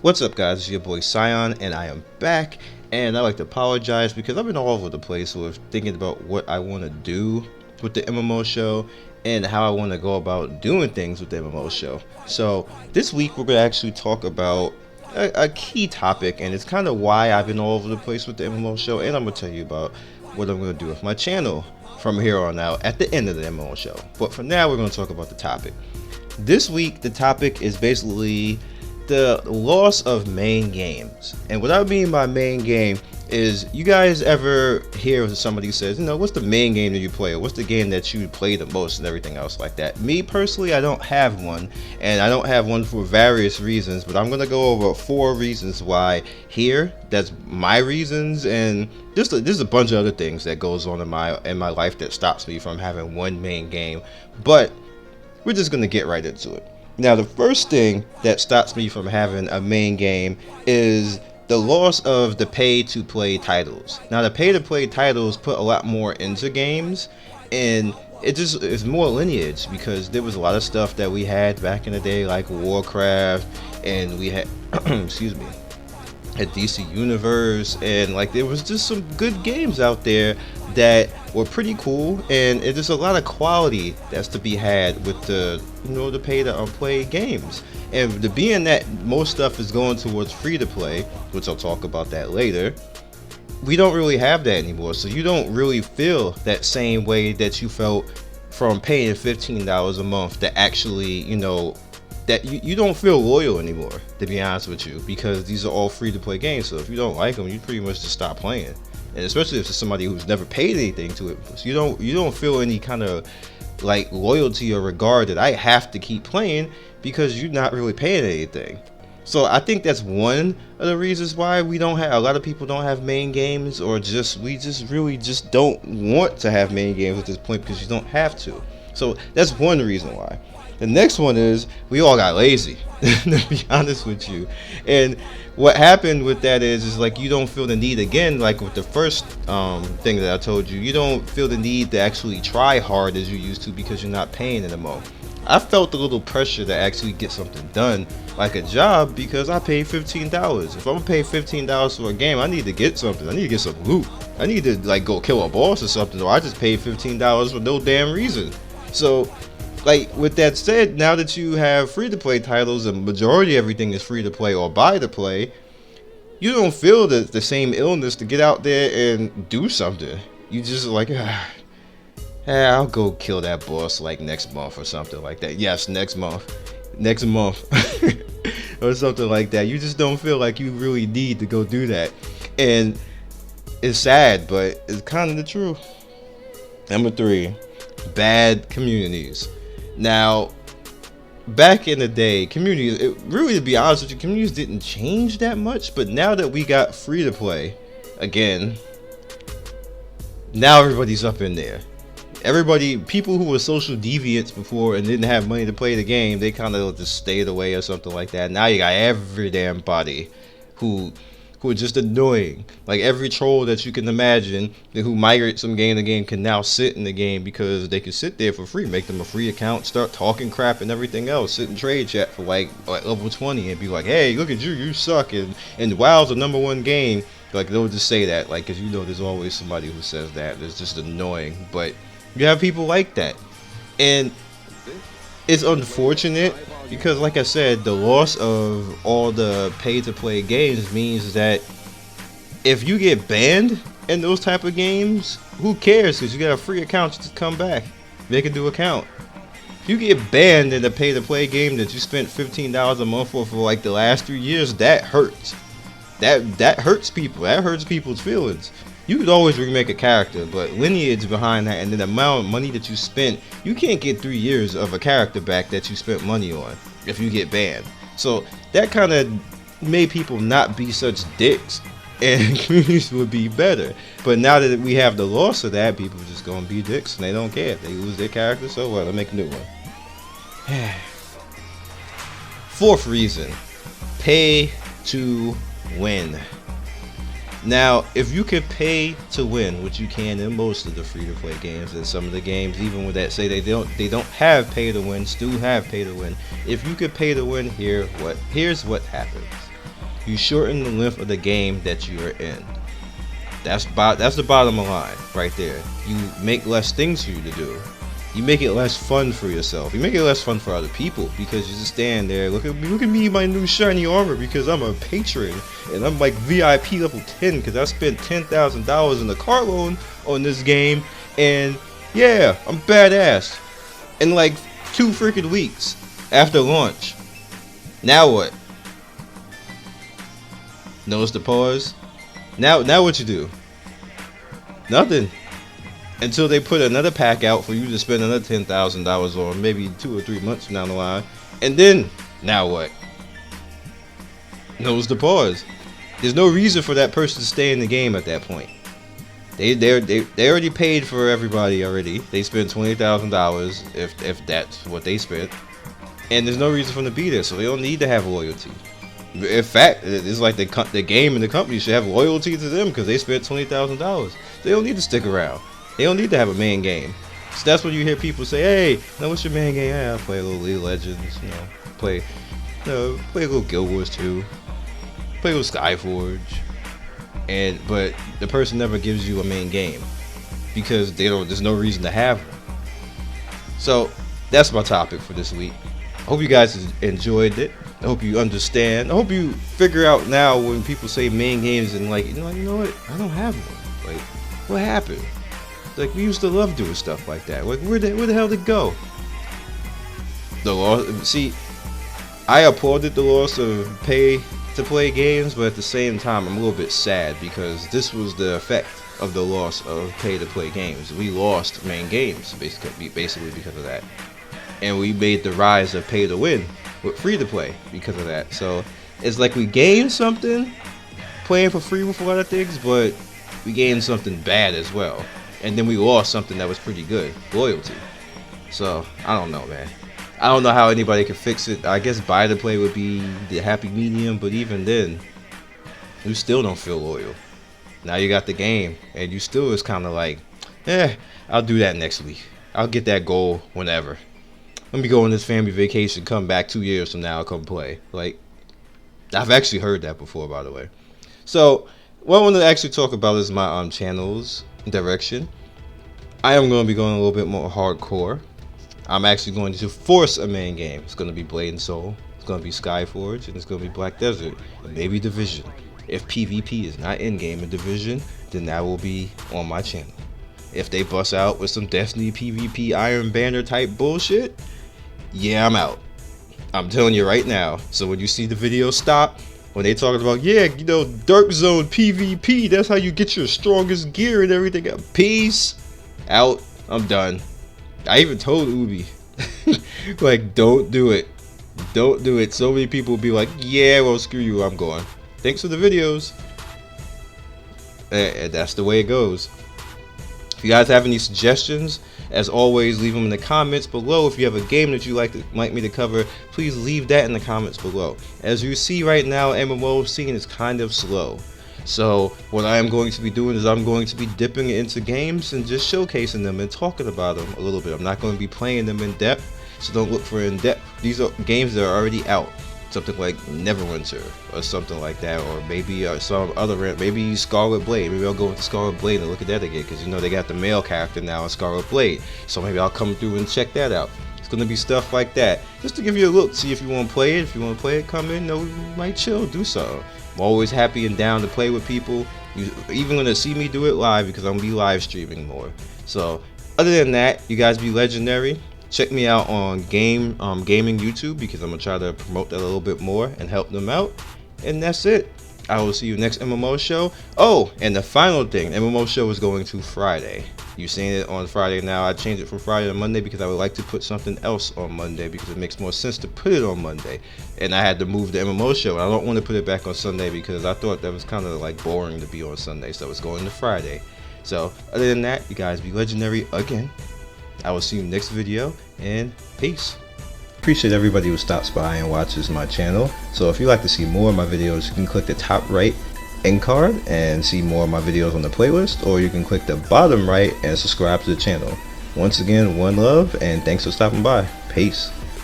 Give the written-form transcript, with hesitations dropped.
What's up, guys? It's your boy Scion, and I am back. And I like to apologize because I've been all over the place with thinking about what I want to do with the MMO show and how I want to go about doing things with the MMO show. So this week we're going to actually talk about a key topic, and it's kind of why I've been all over the place with the MMO show. And I'm going to tell you about what I'm going to do with my channel from here on out at the end of the MMO show. But for now, we're going to talk about the topic. This week, the topic is basically the loss of main games. And what I mean by main game is, you guys ever hear somebody says, what's the main game that you play, or what's the game that you play the most, and everything else like that. Me personally, I don't have one, and I don't have one for various reasons, but I'm gonna go over 4 reasons why here. That's my reasons, and there's a bunch of other things that goes on in my life that stops me from having one main game, but we're just gonna get right into it. Now, the first thing that stops me from having a main game is the loss of the pay-to-play titles. Now, the pay-to-play titles put a lot more into games, and it's more lineage, because there was a lot of stuff that we had back in the day, like Warcraft, and we had excuse me, at DC Universe, and like there was just some good games out there that were pretty cool, and there's a lot of quality that's to be had with the the pay to play games. And the being that most stuff is going towards free to play, which I'll talk about that later, we don't really have that anymore. So you don't really feel that same way that you felt from paying $15 a month to actually, that you don't feel loyal anymore, to be honest with you, because these are all free to play games. So if you don't like them, you pretty much just stop playing. And especially if it's somebody who's never paid anything to it, so you don't feel any kind of like loyalty or regard that I have to keep playing because you're not really paying anything. So I think that's one of the reasons why we don't have, a lot of people don't have main games, or we really don't want to have main games at this point, because you don't have to. So that's one reason why. The next one is we all got lazy, to be honest with you. And what happened with that is like you don't feel the need, again, like with the first thing that I told you, you don't feel the need to actually try hard as you used to, because you're not paying anymore. I felt a little pressure to actually get something done, like a job, because I paid $15. If I'm gonna pay $15 for a game, I need to get something. I need to get some loot. I need to like go kill a boss or something, or I just paid $15 for no damn reason. So, like, with that said, now that you have free-to-play titles, and majority of everything is free-to-play or buy-to-play, you don't feel the same illness to get out there and do something. You just like, I'll go kill that boss like next month or something like that. Yes, next month, or something like that. You just don't feel like you really need to go do that, and it's sad, but it's kind of the truth. Number 3, bad communities. Now, back in the day, communities, really, to be honest with you, communities didn't change that much, but now that we got free to play, again, now everybody's up in there. People who were social deviants before and didn't have money to play the game, they kind of just stayed away or something like that. Now you got every damn body who are just annoying. Like every troll that you can imagine who migrates from game to game can now sit in the game, because they can sit there for free, make them a free account, start talking crap and everything else, sit in trade chat for like level 20 and be like, hey, look at you suck, and WoW's the #1 game. Like they'll just say that, like, because there's always somebody who says that. It's just annoying, but you have people like that, and it's unfortunate, because like I said, the loss of all the pay-to-play games means that if you get banned in those type of games, who cares? Because you got a free account, just come back, make a new account. If you get banned in a pay-to-play game that you spent $15 a month for like the last 3 years, that hurts. That hurts people. That hurts people's feelings. You could always remake a character, but lineage behind that, and then the amount of money that you spent, you can't get 3 years of a character back that you spent money on if you get banned. So that kind of made people not be such dicks, and communities would be better. But now that we have the loss of that, people are just gonna be dicks, and they don't care if they lose their character. So what? I'll make a new one. 4th reason: pay to win. Now, if you can pay to win, which you can in most of the free-to-play games, and some of the games, even with that say they don't have pay to win, still have pay to win. If you could pay to win, here's what happens. You shorten the length of the game that you are in. That's the bottom line right there. You make less things for you to do. You make it less fun for yourself. You make it less fun for other people because you just stand there, look at me, my new shiny armor, because I'm a patron and I'm like VIP level 10 because I spent $10,000 in the car loan on this game, and yeah, I'm badass. In like 2 freaking weeks after launch. Now what? Notice the pause? Now what you do? Nothing. Until they put another pack out for you to spend another $10,000 on, maybe 2 or 3 months from down the line. And then, now what? Notice the pause. There's no reason for that person to stay in the game at that point. They already paid for everybody already. They spent $20,000 if that's what they spent. And there's no reason for them to be there, so they don't need to have loyalty. In fact, it's like the game and the company should have loyalty to them because they spent $20,000. They don't need to stick around. They don't need to have a main game. So that's when you hear people say, "Hey, now what's your main game?" "Yeah, I play a little League of Legends, play a little Guild Wars 2, play a little Skyforge." But the person never gives you a main game because there's no reason to have one. So that's my topic for this week. I hope you guys enjoyed it. I hope you understand. I hope you figure out now when people say main games and like, you know what? I don't have one. Like, what happened? Like, we used to love doing stuff like that. Like, where the hell did it go? The loss. See, I applauded the loss of pay to play games, but at the same time, I'm a little bit sad because this was the effect of the loss of pay to play games. We lost main games basically because of that, and we made the rise of pay to win with free to play because of that. So it's like we gained something playing for free with a lot of things, but we gained something bad as well. And then we lost something that was pretty good, loyalty. So, I don't know, man. I don't know how anybody can fix it. I guess buy to play would be the happy medium, but even then, you still don't feel loyal. Now you got the game, and you still is kind of like, I'll do that next week. I'll get that goal whenever. Let me go on this family vacation, come back 2 years from now, I'll come play. Like, I've actually heard that before, by the way. So, what I want to actually talk about is my channel's direction. I am going to be going a little bit more hardcore. I'm actually going to force a main game. It's going to be Blade and Soul. It's going to be Skyforge, and it's going to be Black Desert, and maybe Division. If PvP is not in-game in Division, then that will be on my channel. If they bust out with some Destiny PvP Iron Banner type bullshit, yeah, I'm out. I'm telling you right now. So when you see the video stop, when they talking about, Dark Zone PvP, that's how you get your strongest gear and everything. Peace out. I'm done. I even told Ubi, like, don't do it. Don't do it. So many people will be like, yeah, well, screw you, I'm going. Thanks for the videos. And that's the way it goes. If you guys have any suggestions, as always, leave them in the comments below. If you have a game that you like me to cover, please leave that in the comments below. As you see right now, MMO scene is kind of slow. So what I am going to be doing is I'm going to be dipping into games and just showcasing them and talking about them a little bit. I'm not going to be playing them in depth, so don't look for in depth. These are games that are already out. Something like Neverwinter or something like that, or maybe some other, maybe Scarlet Blade. Maybe I'll go into Scarlet Blade and look at that again, because they got the male character now in Scarlet Blade, so maybe I'll come through and check that out. It's gonna be stuff like that, just to give you a look, see if you want to play it. If you want to play it, come in. You might chill, do something. I'm always happy and down to play with people. You even gonna see me do it live because I'm gonna be live streaming more. So other than that, you guys be legendary. Check me out on gaming YouTube, because I'm gonna try to promote that a little bit more and help them out. And that's it. I will see you next MMO show. Oh, and the final thing, MMO show is going to Friday. You've seen it on Friday now. I changed it from Friday to Monday because I would like to put something else on Monday, because it makes more sense to put it on Monday. And I had to move the MMO show. I don't want to put it back on Sunday because I thought that was kind of like boring to be on Sunday, so it's going to Friday. So other than that, you guys be legendary again. I will see you next video, and peace. Appreciate everybody who stops by and watches my channel. So if you'd like to see more of my videos, you can click the top right end card and see more of my videos on the playlist, or you can click the bottom right and subscribe to the channel. Once again, one love, and thanks for stopping by. Peace.